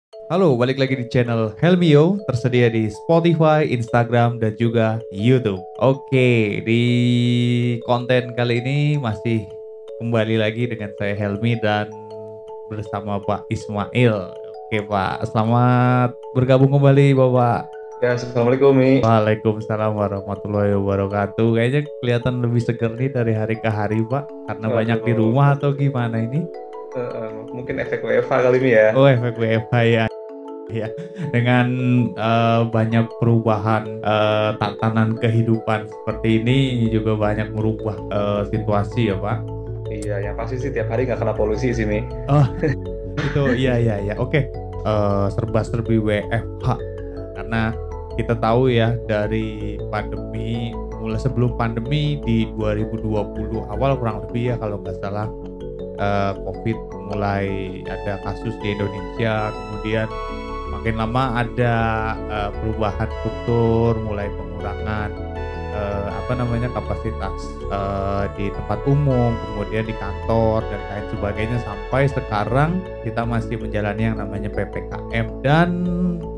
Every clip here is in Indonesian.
Halo, balik lagi di channel Helmio, tersedia di Spotify, Instagram, dan juga YouTube. Oke, di konten kali ini masih kembali lagi dengan saya Helmi dan bersama Pak Ismail. Oke Pak, selamat bergabung kembali Bapak. Ya, assalamualaikum Mi. Waalaikumsalam warahmatullahi wabarakatuh. Kayaknya kelihatan lebih seger nih dari hari ke hari Pak, karena banyak di Waduh, rumah atau gimana ini? mungkin efek WFH kali Mi ya. Oh, efek WFH ya. Ya, dengan banyak perubahan tatanan kehidupan seperti ini juga banyak merubah situasi ya Pak. Iya, yang pasti sih tiap hari nggak kena polusi sih Mi. Oh itu iya. Oke. Serba-serbi WFH karena kita tahu ya dari pandemi, mulai sebelum pandemi di 2020 awal kurang lebih ya kalau nggak salah, COVID mulai ada kasus di Indonesia, kemudian makin lama ada perubahan struktur, mulai pengurangan kapasitas di tempat umum, kemudian di kantor dan lain sebagainya, sampai sekarang kita masih menjalani yang namanya PPKM dan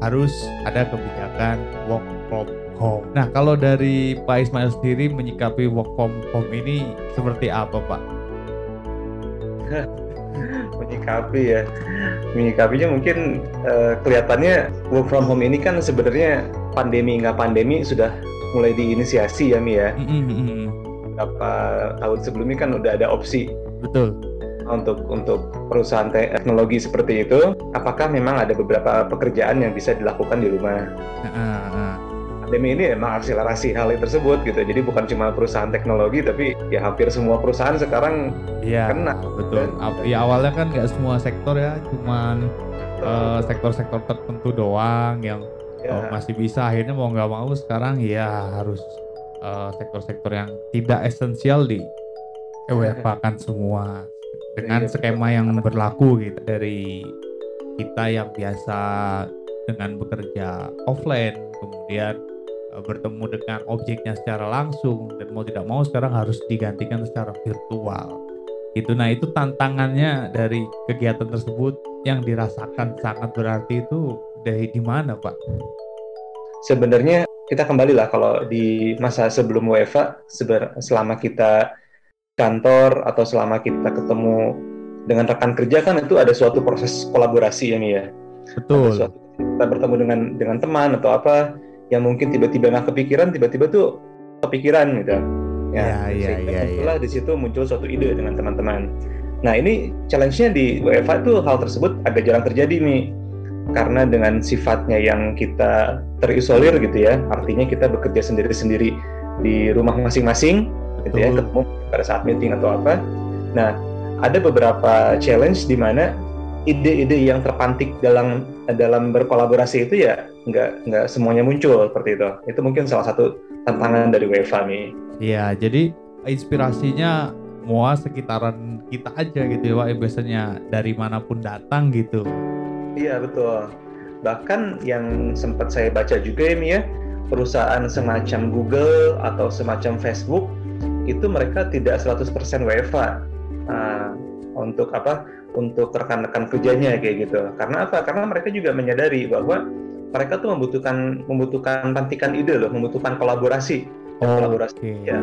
harus ada kebijakan work from home. Nah, kalau dari Pak Ismail sendiri menyikapi work from home ini seperti apa, Pak? Menyikapinya mungkin kelihatannya work from home ini kan sebenarnya pandemi nggak pandemi sudah mulai diinisiasi ya Mi ya. Beberapa tahun sebelumnya kan udah ada opsi Betul. untuk perusahaan teknologi seperti itu. Apakah memang ada beberapa pekerjaan yang bisa dilakukan di rumah? Pandemi ini emang akselerasi hal tersebut gitu. Jadi bukan cuma perusahaan teknologi, tapi ya hampir semua perusahaan sekarang Iya, kena. betul. Ya awalnya kan nggak semua sektor ya, cuman sektor-sektor tertentu doang yang masih bisa. Akhirnya mau nggak mau sekarang ya harus sektor-sektor yang tidak esensial di WFH-kan semua dengan skema yang berlaku gitu, dari kita yang biasa dengan bekerja offline, kemudian bertemu dengan objeknya secara langsung, dan mau tidak mau sekarang harus digantikan secara virtual gitu. Nah, itu tantangannya dari kegiatan tersebut yang dirasakan sangat berarti itu dari di mana, Pak? Sebenarnya kita kembalilah kalau di masa sebelum WFA, selama kita kantor atau selama kita ketemu dengan rekan kerja kan itu ada suatu proses kolaborasi ya Mi ya. Betul. Kita bertemu dengan teman atau apa yang mungkin tiba-tiba nggak kepikiran, tiba-tiba tuh kepikiran gitu. Setelah di situ muncul suatu ide dengan teman-teman. Nah, ini challenge-nya di WFH itu hal tersebut agak jarang terjadi nih. Karena dengan sifatnya yang kita terisolir gitu ya, artinya kita bekerja sendiri-sendiri di rumah masing-masing gitu ya, ketemu pada saat meeting atau apa. Nah, ada beberapa challenge di mana ide-ide yang terpantik dalam berkolaborasi itu ya nggak semuanya muncul seperti itu. Itu mungkin salah satu tantangan dari WFH nih. Iya, jadi inspirasinya semua sekitaran kita aja gitu ya Pak, biasanya dari manapun datang gitu. Iya betul. Bahkan yang sempat saya baca juga ya Mi ya, perusahaan semacam Google atau semacam Facebook itu mereka tidak 100% WFH untuk apa? Untuk rekan-rekan kerjanya kayak gitu. Karena apa? Karena mereka juga menyadari bahwa mereka tuh membutuhkan pantikan ide loh, membutuhkan kolaborasi. Kolaborasi ya.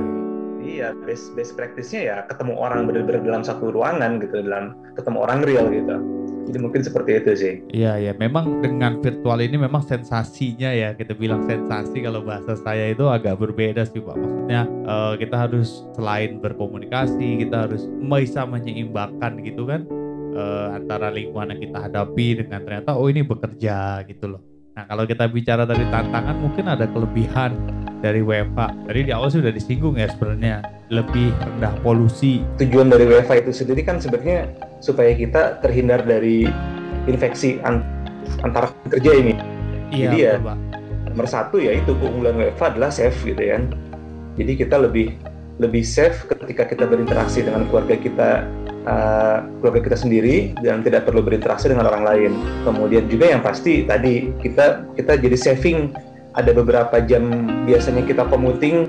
Iya, best practice-nya ya ketemu orang benar-benar dalam satu ruangan gitu, ketemu orang real gitu. Jadi mungkin seperti itu sih. Iya, memang dengan virtual ini memang sensasinya ya, kita bilang sensasi kalau bahasa saya itu agak berbeda sih Pak. Maksudnya kita harus selain berkomunikasi, kita harus bisa menyeimbangkan gitu kan, antara lingkungan yang kita hadapi dengan ternyata ini bekerja gitu loh. Nah, kalau kita bicara dari tantangan, mungkin ada kelebihan dari WFH. Tadi di awal sudah disinggung ya, sebenarnya lebih rendah polusi. Tujuan dari WFH itu sendiri kan sebenarnya supaya kita terhindar dari infeksi antara kerja ini. Iya, jadi ya betul, Pak. Nomor satu ya itu keunggulan WFH adalah safe gitu ya. Jadi kita lebih safe ketika kita berinteraksi dengan keluarga kita sendiri dan tidak perlu berinteraksi dengan orang lain. Kemudian juga yang pasti tadi kita jadi saving, ada beberapa jam biasanya kita commuting.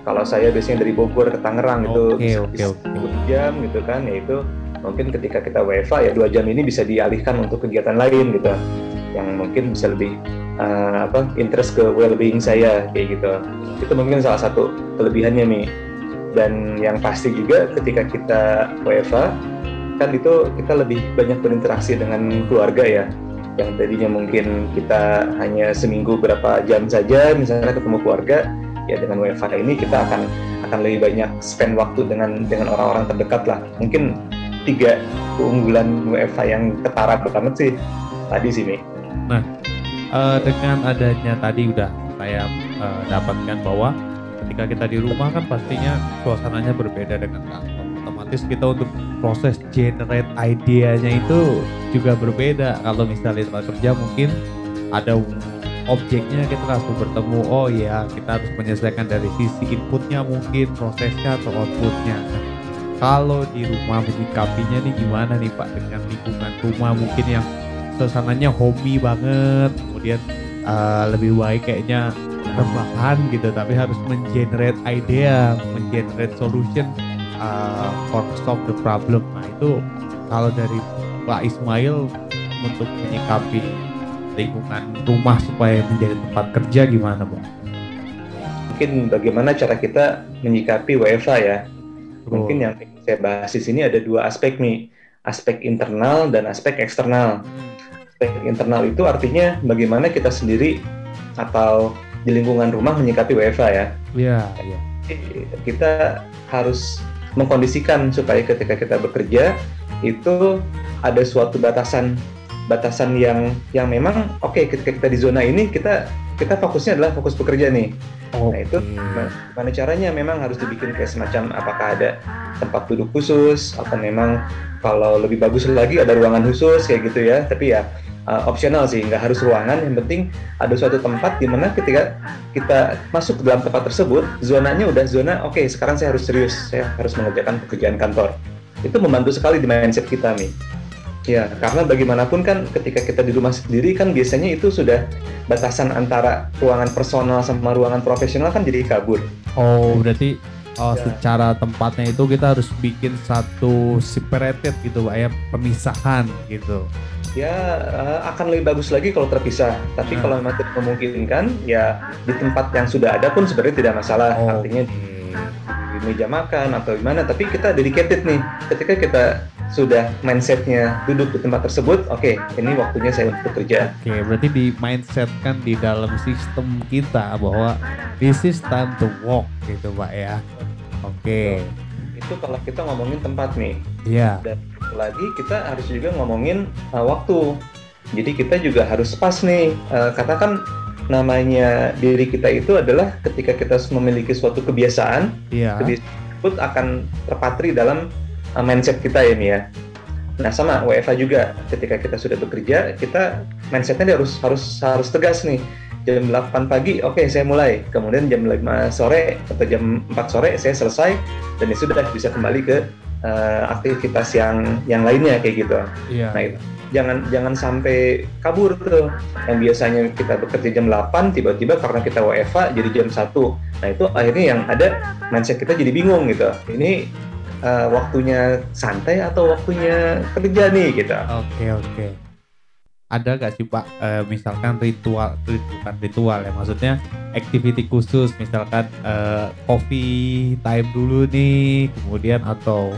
Kalau saya biasanya dari Bogor ke Tangerang itu 10 jam gitu kan, ya itu mungkin ketika kita WFA ya 2 jam ini bisa dialihkan untuk kegiatan lain gitu, yang mungkin bisa lebih interest ke well-being saya kayak gitu. Itu mungkin salah satu kelebihannya Mi. Dan yang pasti juga ketika kita WFA kan itu kita lebih banyak berinteraksi dengan keluarga ya, yang tadinya mungkin kita hanya seminggu berapa jam saja misalnya ketemu keluarga, ya dengan WFA ini kita akan lebih banyak spend waktu dengan orang-orang terdekat lah. Mungkin 3 keunggulan WFA yang ketara banget sih tadi sih Mi. Nah, dengan adanya tadi udah saya dapatkan bahwa ketika kita di rumah kan pastinya suasananya berbeda dengan kantor. Otomatis kita untuk proses generate idenya itu juga berbeda. Kalau misalnya tempat kerja mungkin ada objeknya, kita langsung bertemu, oh ya kita harus menyelesaikan dari sisi inputnya mungkin, prosesnya atau outputnya. Nah, kalau di rumah menyikapinya nih gimana nih Pak, dengan lingkungan rumah mungkin yang suasananya homey banget, kemudian lebih baik kayaknya rebahan gitu, tapi harus mengenerate idea, mengenerate solution for solve the problem. Nah itu kalau dari Pak Ismail untuk menyikapi lingkungan rumah supaya menjadi tempat kerja gimana Pak? Mungkin bagaimana cara kita menyikapi WFA ya. Mungkin yang saya bahas di sini ada 2 aspek nih, aspek internal dan aspek eksternal. Aspek internal itu artinya bagaimana kita sendiri atau di lingkungan rumah menyikapi WFA ya. Iya. Kita harus mengkondisikan supaya ketika kita bekerja itu ada suatu batasan yang memang oke, ketika kita di zona ini kita fokusnya adalah fokus bekerja nih. Nah itu gimana caranya, memang harus dibikin kayak semacam apakah ada tempat duduk khusus atau memang kalau lebih bagus lagi ada ruangan khusus kayak gitu ya. Tapi ya opsional sih, nggak harus ruangan, yang penting ada suatu tempat di mana ketika kita masuk ke dalam tempat tersebut, zonanya udah zona oke, sekarang saya harus serius, saya harus mengerjakan pekerjaan kantor. Itu membantu sekali di mindset kita nih. Ya, karena bagaimanapun kan ketika kita di rumah sendiri kan biasanya itu sudah batasan antara ruangan personal sama ruangan profesional kan jadi kabur. Oh, berarti secara tempatnya itu kita harus bikin satu separated gitu Pak ya, pemisahan gitu. Ya, akan lebih bagus lagi kalau terpisah. Tapi kalau memang tidak memungkinkan, ya di tempat yang sudah ada pun sebenarnya tidak masalah. Artinya di meja makan atau gimana. Tapi kita dedicated nih. Ketika kita sudah mindsetnya duduk di tempat tersebut, oke, ini waktunya saya untuk bekerja. Oke, berarti di mindset kan di dalam sistem kita bahwa this is time to work gitu Pak ya. Oke. Itu kalau kita ngomongin tempat nih. Iya. Dan lagi kita harus juga ngomongin waktu. Jadi kita juga harus pas nih. Katakan namanya diri kita itu adalah ketika kita memiliki suatu kebiasaan, kebiasaan tersebut akan terpatri dalam mindset kita ya Mia. Ya. Nah sama WFA juga, ketika kita sudah bekerja, kita mindsetnya harus tegas nih. Jam 8 pagi, oke, saya mulai. Kemudian jam 5 sore atau jam 4 sore saya selesai, dan ya sudah bisa kembali ke aktivitas yang lainnya kayak gitu. Iya. Nah itu jangan sampai kabur tuh. Yang biasanya kita bekerja jam 8, tiba-tiba karena kita WFA jadi jam 1. Nah itu akhirnya yang ada mindset kita jadi bingung gitu. Ini waktunya santai atau waktunya kerja nih gitu. Oke. Ada gak sih Pak misalkan bukan ritual ya, maksudnya activity khusus, misalkan coffee time dulu nih, kemudian atau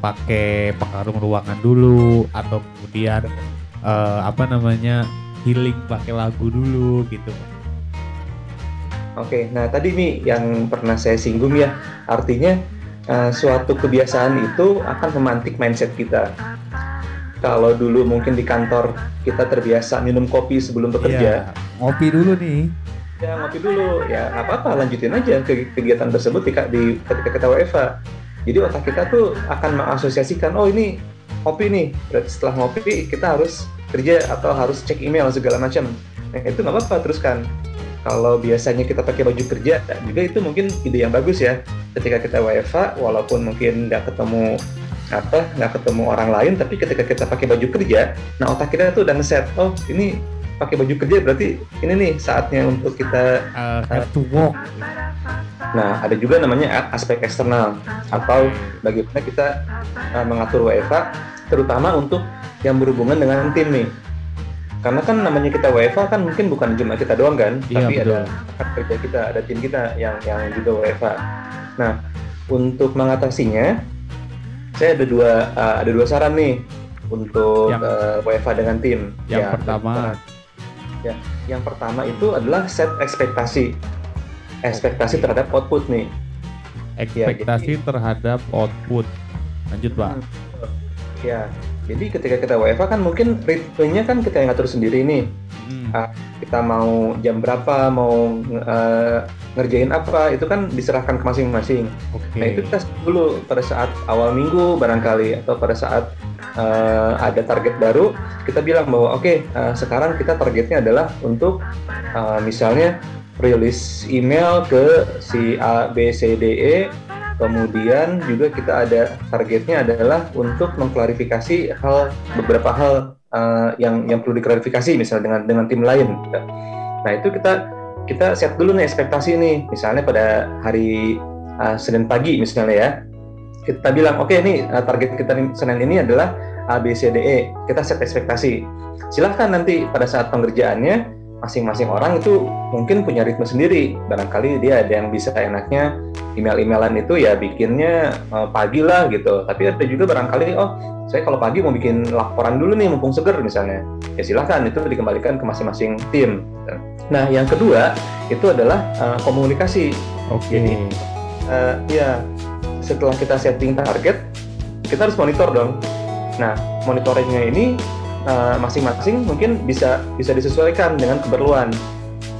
pakai pengarung ruangan dulu, atau kemudian healing pakai lagu dulu gitu Pak. Oke, nah tadi nih yang pernah saya singgung ya, artinya suatu kebiasaan itu akan memantik mindset kita. Kalau dulu mungkin di kantor kita terbiasa minum kopi sebelum bekerja. Ngopi dulu nih. Ya ngopi dulu, ya nggak apa-apa, lanjutin aja kegiatan tersebut ketika kita WFA. Jadi otak kita tuh akan mengasosiasikan, oh ini kopi nih, berarti setelah ngopi kita harus kerja atau harus cek email segala macam. Nah itu nggak apa-apa, teruskan. Kalau biasanya kita pakai baju kerja, juga itu mungkin ide yang bagus ya. Ketika kita WFA, walaupun mungkin nggak ketemu orang lain, tapi ketika kita pakai baju kerja, nah otak kita tuh udah ngeset, oh ini pakai baju kerja berarti ini nih saatnya untuk kita have to walk. Nah, ada juga namanya aspek eksternal atau bagaimana kita mengatur WFA, terutama untuk yang berhubungan dengan tim nih. Karena kan namanya kita WFA kan mungkin bukan cuma kita doang kan, tapi betul. Ada kerja kita, ada tim kita yang juga WFA. Nah, untuk mengatasinya, saya ada dua saran nih untuk WFA dengan tim. Yang pertama, yang pertama itu adalah set ekspektasi terhadap output nih. Ekspektasi terhadap output. Lanjut, Pak. Ya, jadi ketika kita WFA kan mungkin ritmenya kan kita yang ngatur sendiri nih. Kita mau jam berapa, mau ngerjain apa, itu kan diserahkan ke masing-masing. Nah, itu kita dulu pada saat awal minggu barangkali, atau pada saat ada target baru, kita bilang bahwa sekarang kita targetnya adalah untuk misalnya rilis email ke si A, B, C, D, E. Kemudian juga kita ada targetnya adalah untuk mengklarifikasi beberapa hal yang perlu diklarifikasi misalnya dengan tim lain. Nah, itu kita set dulu nih ekspektasi nih. Misalnya pada hari Senin pagi misalnya ya, kita bilang nih target kita Senin ini adalah A, B, C, D, E. Kita set ekspektasi. Silahkan nanti pada saat pengerjaannya masing-masing orang itu mungkin punya ritme sendiri. Barangkali dia ada yang bisa enaknya email-emailan itu ya bikinnya pagi lah gitu. Tapi ada juga barangkali saya kalau pagi mau bikin laporan dulu nih mumpung seger misalnya. Ya silahkan, itu dikembalikan ke masing-masing tim. Nah, yang kedua itu adalah komunikasi. Jadi setelah kita setting target, kita harus monitor dong. Nah, monitoringnya ini masing-masing mungkin bisa disesuaikan dengan keperluan.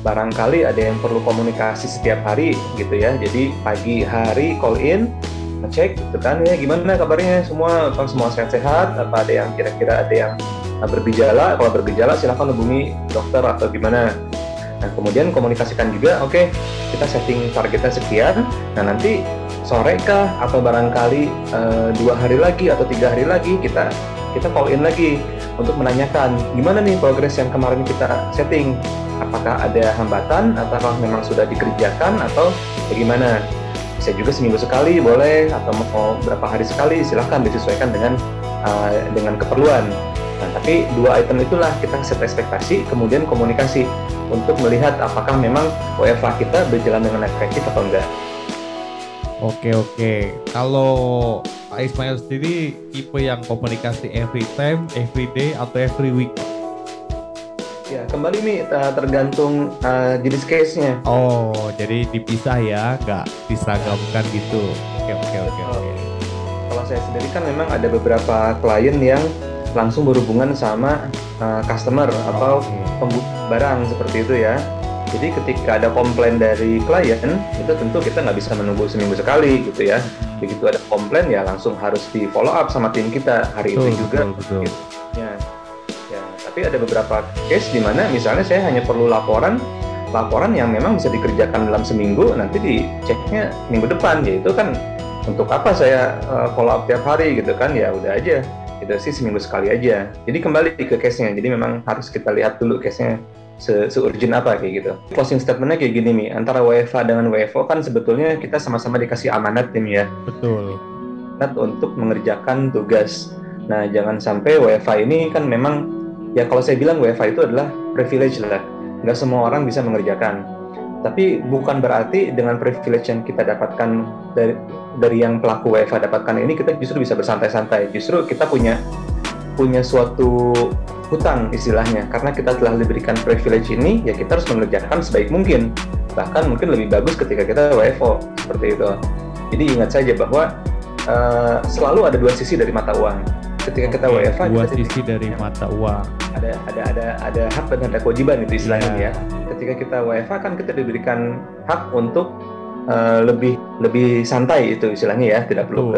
Barangkali ada yang perlu komunikasi setiap hari gitu ya. Jadi pagi hari call in, ngecek gitu kan ya, gimana kabarnya semua sehat-sehat, apa ada yang kira-kira ada yang bergejala. Kalau bergejala silakan hubungi dokter atau gimana. Nah, kemudian komunikasikan juga, kita setting targetnya sekian. Nah, nanti sore kah atau barangkali 2 hari lagi atau 3 hari lagi kita call in lagi untuk menanyakan gimana nih progres yang kemarin kita setting, apakah ada hambatan atau memang sudah dikerjakan atau bagaimana. Bisa juga seminggu sekali boleh, atau mau berapa hari sekali, silahkan disesuaikan dengan keperluan. Nah, tapi 2 item itulah kita set ekspektasi, kemudian komunikasi untuk melihat apakah memang WFA kita berjalan dengan efektif atau enggak. Oke. Kalau Pak Ismail sendiri tipe yang komunikasi every time, every day, atau every week? Ya, kembali nih tergantung jenis case-nya. Jadi dipisah ya, nggak diseragamkan gitu. Oke. Kalau saya sendiri kan memang ada beberapa klien yang langsung berhubungan sama customer atau pembuat barang seperti itu ya. Jadi ketika ada komplain dari klien, itu tentu kita nggak bisa menunggu seminggu sekali gitu ya. Begitu ada komplain ya langsung harus di follow up sama tim kita hari itu juga. Betul. Ya, tapi ada beberapa case di mana misalnya saya hanya perlu laporan yang memang bisa dikerjakan dalam seminggu, nanti diceknya minggu depan. Ya itu kan untuk apa saya follow up tiap hari gitu kan, ya udah aja. Itu sih seminggu sekali aja. Jadi kembali ke case-nya. Jadi memang harus kita lihat dulu case-nya se-urgent apa kayak gitu. Closing statement-nya kayak gini nih, antara WFA dengan WFO kan sebetulnya kita sama-sama dikasih amanat tim ya. Betul. Amanat untuk mengerjakan tugas. Nah, jangan sampai WFA ini kan memang, ya kalau saya bilang WFA itu adalah privilege lah. Nggak semua orang bisa mengerjakan. Tapi bukan berarti dengan privilege yang kita dapatkan dari yang pelaku WFA dapatkan ini, kita justru bisa bersantai-santai. Justru kita punya suatu hutang istilahnya, karena kita telah diberikan privilege ini, ya kita harus mengerjakan sebaik mungkin, bahkan mungkin lebih bagus ketika kita WFO seperti itu. Jadi ingat saja bahwa selalu ada 2 sisi dari mata uang. Ketika kita WFA, 2 sisi dari mata uang. Ada hak dan ada kewajiban itu istilahnya ya. Ketika kita WFA kan kita diberikan hak untuk lebih santai itu istilahnya ya, tidak perlu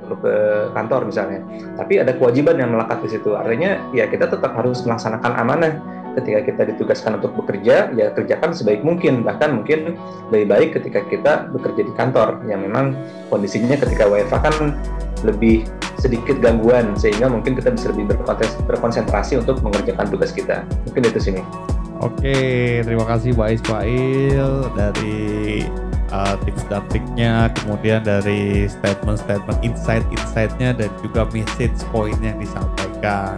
ke kantor misalnya. Tapi ada kewajiban yang melekat di situ. Artinya ya kita tetap harus melaksanakan amanah. Ketika kita ditugaskan untuk bekerja, ya kerjakan sebaik mungkin. Bahkan mungkin lebih baik ketika kita bekerja di kantor. Yang memang kondisinya ketika WFA kan lebih sedikit gangguan, sehingga mungkin kita bisa lebih berkonsentrasi untuk mengerjakan tugas kita. Mungkin itu sini. Oke, terima kasih Pak Ismail dari tips dan triknya, kemudian dari statement-statement insight-insightnya, dan juga message point yang disampaikan.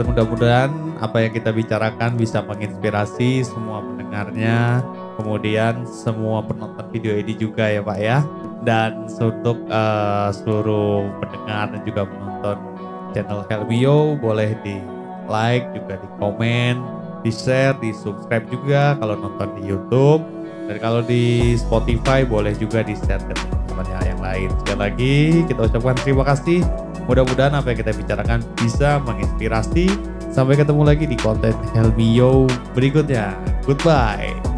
Mudah-mudahan apa yang kita bicarakan bisa menginspirasi semua pendengarnya, kemudian semua penonton video ini juga ya Pak ya. Dan untuk seluruh pendengar dan juga penonton channel Helmio, boleh di like, juga di komen, di share, di subscribe juga kalau nonton di YouTube. Dan kalau di Spotify boleh juga di share ke teman-teman yang lain. Sekali lagi kita ucapkan terima kasih. Mudah-mudahan apa yang kita bicarakan bisa menginspirasi. Sampai ketemu lagi di konten Helmio berikutnya. Goodbye.